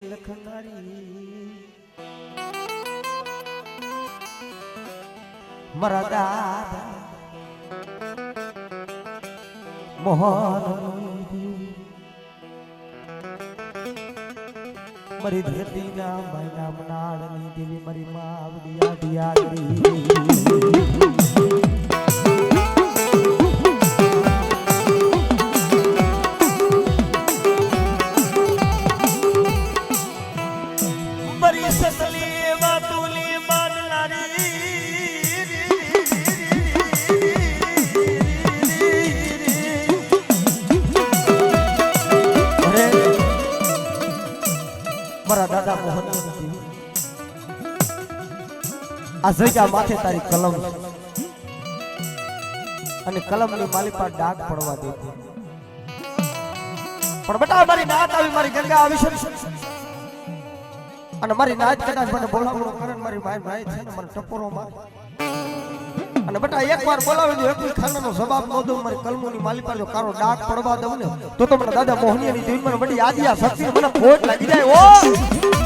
લખનારી મારા દાદા મોહન મારી ધરતી ના મહિના મનાળની દેવી મારી માં આવડિયા દિયાગરી મારા દાદા મોહન આ જગ્યા માથે તારી કલમ અને કલમની માલી પર ડાઘ પડવા દે પણ બેટા મારી નાત આવી મારી ગંગા આવી છે અને મારી નાત કદાચ મને બોલાવણો કરે મારી ભાઈ છે ને મને ટપોરો મારે અને બેટા એકવાર બોલાવી દો એકવી ખાનાનો જવાબ ન દઉં મારી કલમોની માલી પર જો કારો ડાઘ પડવા દઉં ને તો મને દાદા મોહનિયાની દેવી મને બડી આદિયા શક્તિ મને ખોટ લાગી જાય ઓ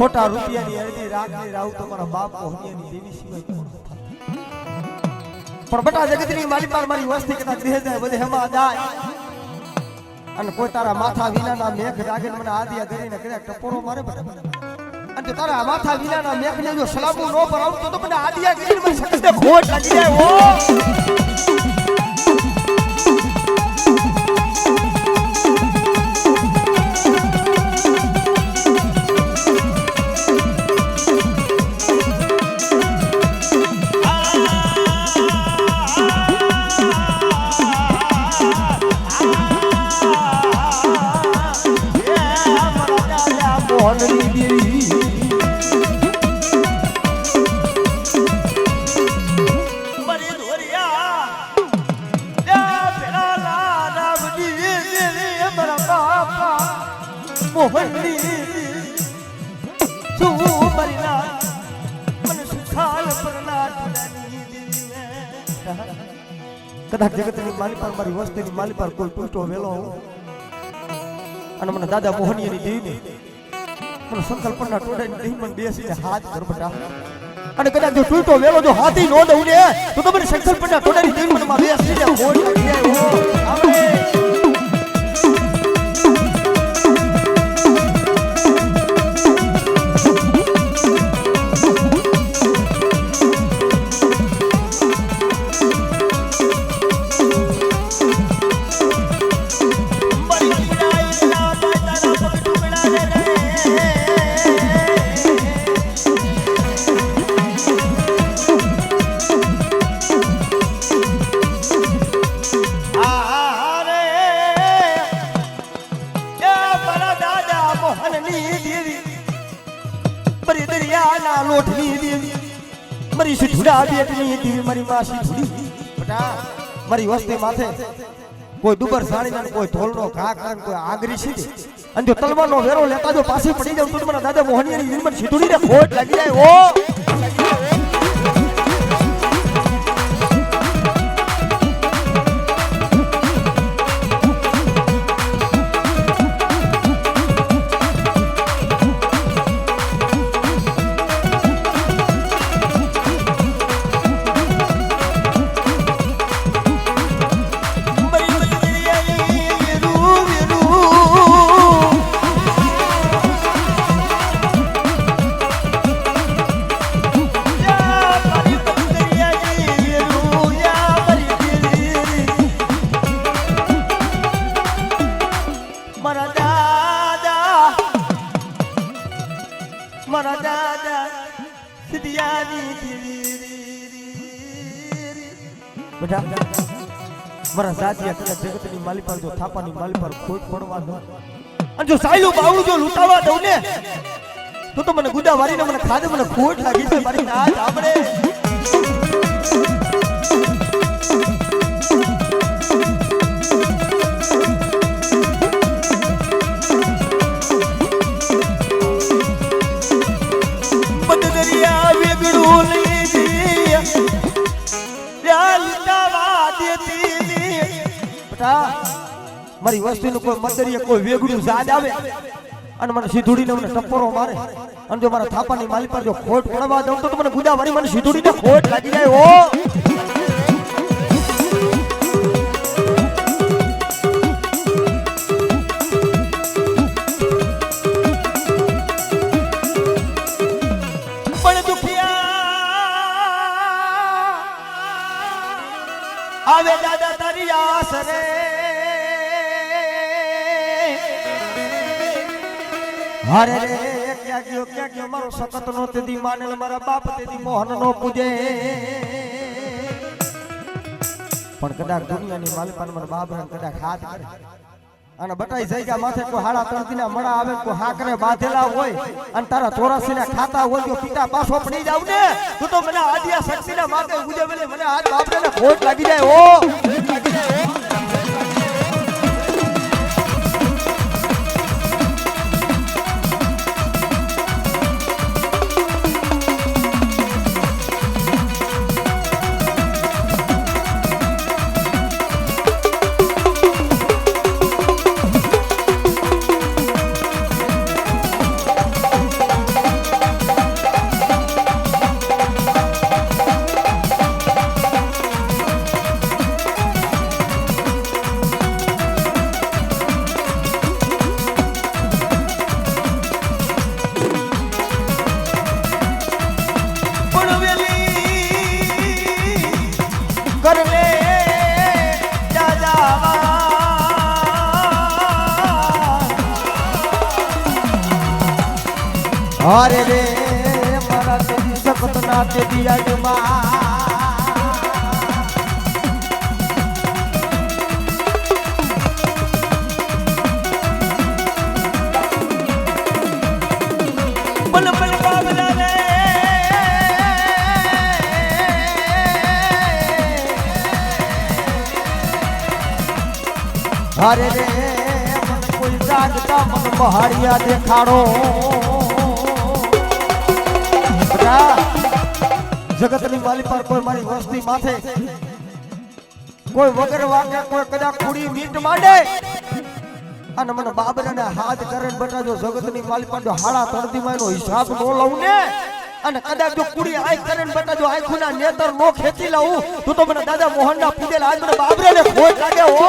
ખોટા રૂપિયાની અડધી રાખની રાવ તમારા બાપ મોહનિયાની દેવી સિવાય કોણ પણ બટા જગતની મારી પર મારી વસ્તી કદાચ રહે જાય બધે હેમાં જાય અને કોઈ તારા માથા વિનાના મેઘ રાગન મને આદિયા કરીને કદાચ ટપોરો મારે અને તારા માથા વિનાના મેઘને જો સલામુ નો ભરાવતો તો મને આદિયા કરીને મને સકસે ખોટ લાગી જાય ઓ મોહનની શું મરીના મન સુખાલ પરના કદાચ જગતની માલી પર મારી વસ્તીની માલી પર કોઈ તૂટો વેલો અને મને દાદા મોહનીની દેવી મને સંકલ્પના ટોડાની દેવી મને બેસીને હાથ ગરબટા અને કદાચ જો તૂટો વેલો જો હાથી નો દઉં ને તો તમને સંકલ્પના ટોડાની દેવી મને માં બેસીને મોડ લાગી જાય આપણે લોટની દેવી મારી સિધુડા બેટની દેવી મારી માં સિધુડી બટા મારી વસ્તી માથે કોઈ દુબર સાળીના કોઈ ઢોલનો ઘા કરે કોઈ આગરી સીધી અને જો તલવારનો વેરો લેતા જો પાછી પડી જાવ તો મારા દાદા મોહનીની દેવી મને સિધુડીને ખોટ લાગી જાય ઓ મારા દાદા સિધિયાની બેટા મારા સાચિયા કદાચ જગતની માલી પર જો થાપાની માલી પર ખોટ પડવા દો અને જો સાયલું બાવળું જો લૂંટાવા દઉં ને તો મને ગુદા વારીને મને ખાધે મને ખોટ લાગી છે મારી નાચ આપણે મારી વસ્તીનું કોઈ મંદરીએ કોઈ વેગડું જાદ આવે અને મને સિધુડીને મને ટપ્પરો મારે અને જો મારા થાપાની માલી પર જો ખોટ પડવા દઉં તો મને ગુદા વાળી મને સિધુડીને ખોટ લાગી જાય ઓ પણ દુખિયા આવે દાદા તારી આસરે હરે રે ક્યાં ગયો મારો સખત નો તેદી માનેલ મારા બાપ તેદી મોહન નો પૂજે પણ કદાચ દુનિયાની માલિપાન મારા બાપ ને કદાચ હાથ કરે અને બટાઈ જગ્યા માથે કોઈ હાડા તણતીના મણા આવે કોઈ હાકરે બાંધેલા હોય અને તારા 84 ના ખાતા હોય તો પિતા પાછો પડી જાવ ને તું તો મને આદિયા શક્તિના માથે ગુજે મને હાથ બાપને ખોટ લાગી જાય ઓ લાગી જાય अरे रे मारा तेरी सखत ना तेरी अजमा बल बल बाबला रे अरे रे કોઈ જાગતા મન મહારિયા દેખાડો જગતની માલી પર કોઈ મારી વસ્તી માથે કોઈ વગર વાગે કોઈ કદાચ કુડી મીટ માંડે અને મને બાબરાને હાથ કરે બેટા જો જગતની માલી પર જો હાડા તળદી માં એનો હિસાબ નો લઉં ને અને કદાચ જો કુડી આઈ કરે બેટા જો આંખોના નેતર નો ખેંચી લઉં તો મને દાદા મોહનના પૂજેલ આજ મને બાબરાને ખોટ લાગે હો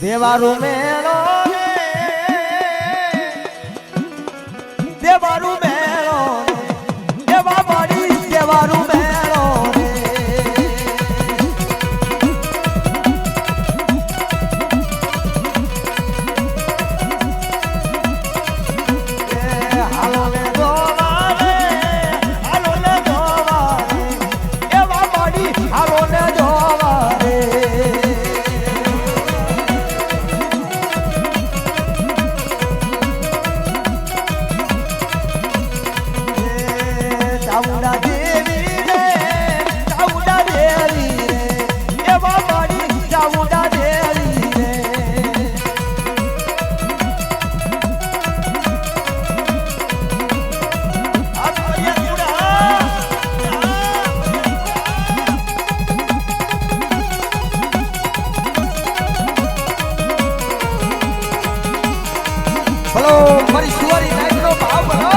દેવારું મેળો દેવારું મેળો દેવા મારી દેવારું મેળો હાલો ને જોવા રે હાલો ને જોવા રે દેવા મારી હાલો ને જોવા રે ચામુંડા દેવી રે ચામુંડા દેવી રે એવા મારી ચામુંડા દેવી રે બોલો મારી સુવારી નાઈટનો ભાવ બોલો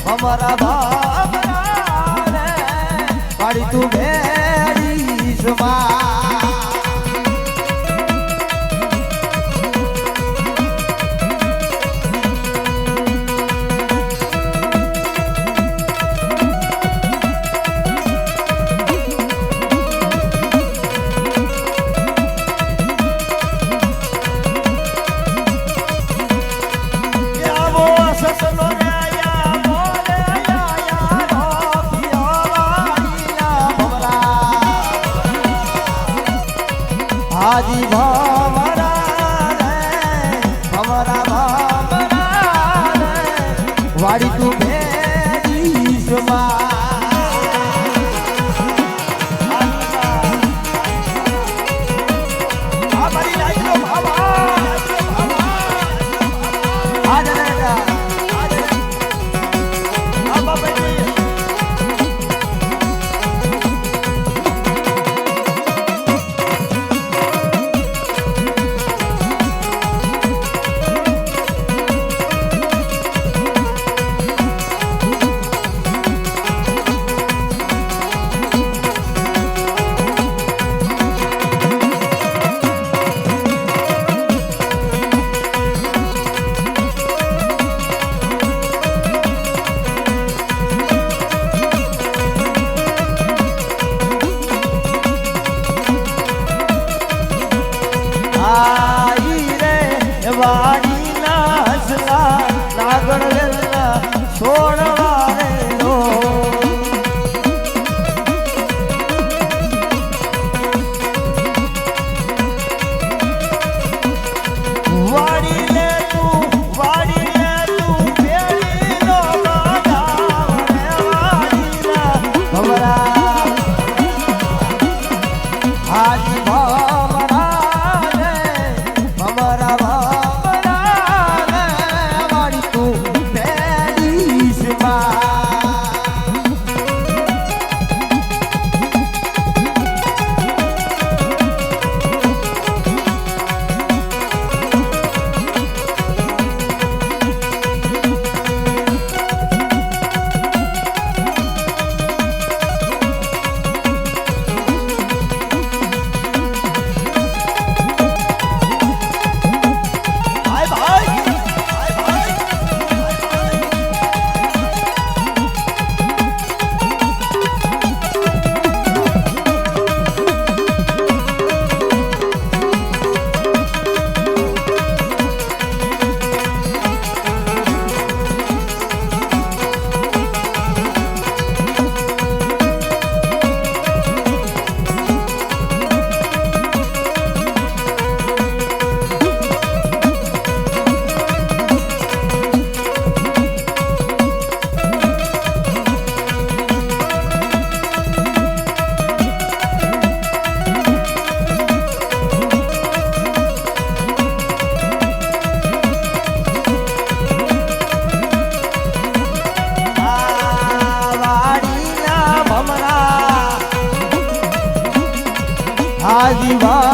हमारा बाबरा रे पाड़ी तू मेरी जुबान हाजी भमरा रे हमारा भमरा रे वाड़ी तू मेरी जुबान हमारी लाइफ रो भावा आ जाएगा अब बेटी આવી વાત